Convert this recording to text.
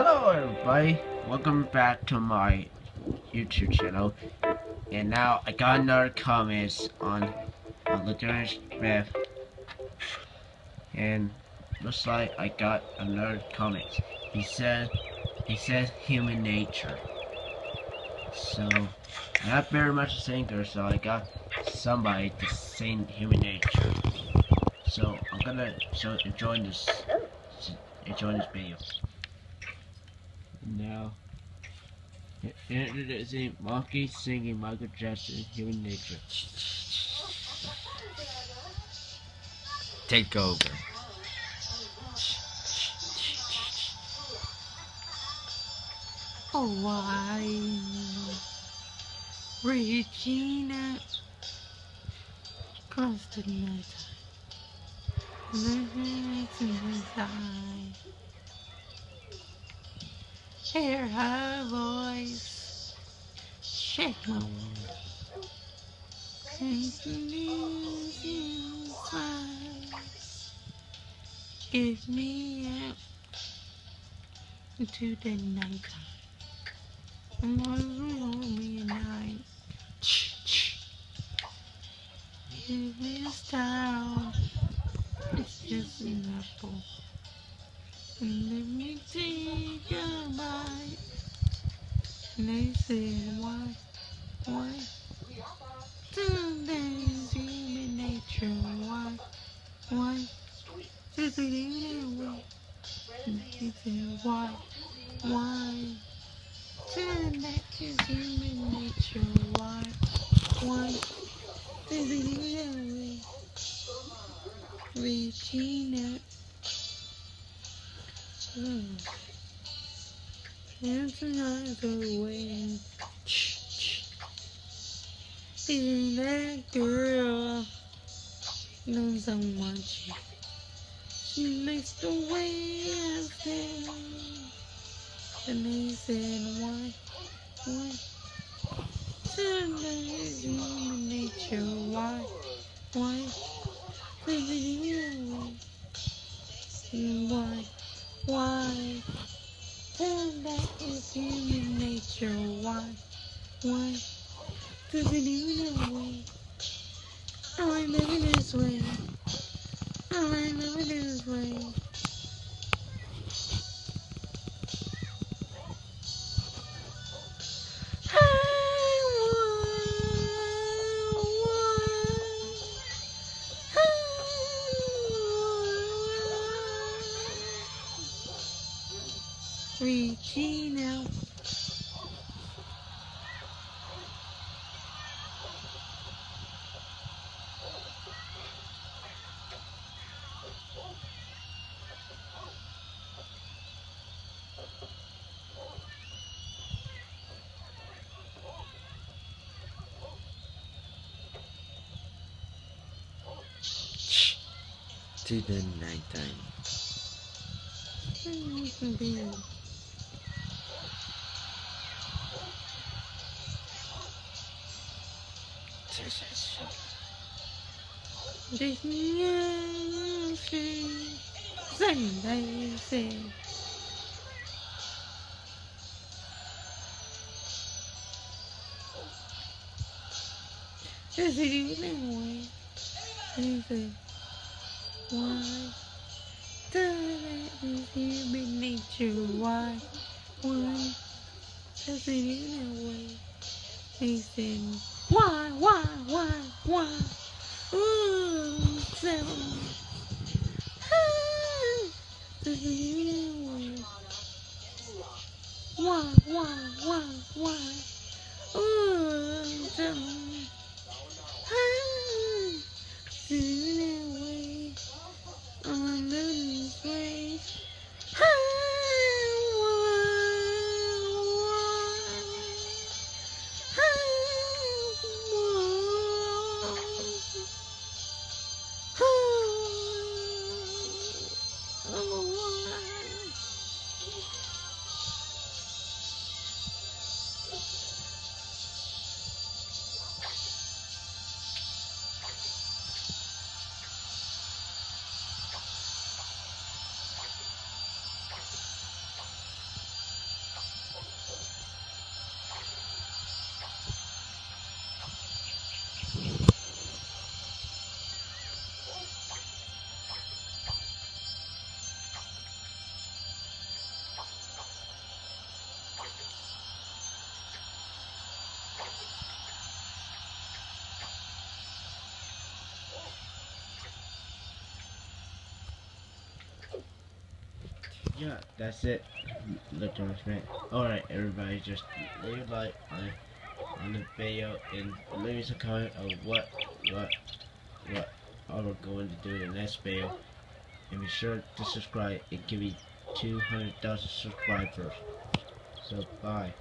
Hello everybody, welcome back to my YouTube channel. And now I got another comment on Lieutenant Smith, and looks like I got another comment. He said human nature. So not very much the same there, so I got somebody to sing human nature. So I'm gonna enjoy this video. Now introducing Monkey singing Michael Jackson human nature. Take over. Oh, why, Regina, across the night, living inside. Hear her voice, shake my world, and news inside. Give me out into the night. I'm lonely night. Give me a star. It's just an apple. And let me take a bite. And they said, why? Today's human nature, why? Just a human way. And they said, why? Today's human nature, why? Just a human way. Regina. It's another way. Isn't that girl knows so much? She makes the waves dance. And they said, why? Today's human nature, why? Is it you? Why? Today's human nature, why? Does it even that way? I like living this way. I like living this way. Regina. To the nighttime. Sunday said, does it even that way? And he said, why? That is human nature, why? Does it even that way? He said, why? Ooh, so, does it even that way? Why? Ooh, so, does it even that way? On this way. yeah, that's it. Look, Thomas, man. Alright, everybody, just leave a like on the video and leave us a comment of what are we going to do in the next video. And be sure to subscribe and give me 200,000 subscribers. So, bye.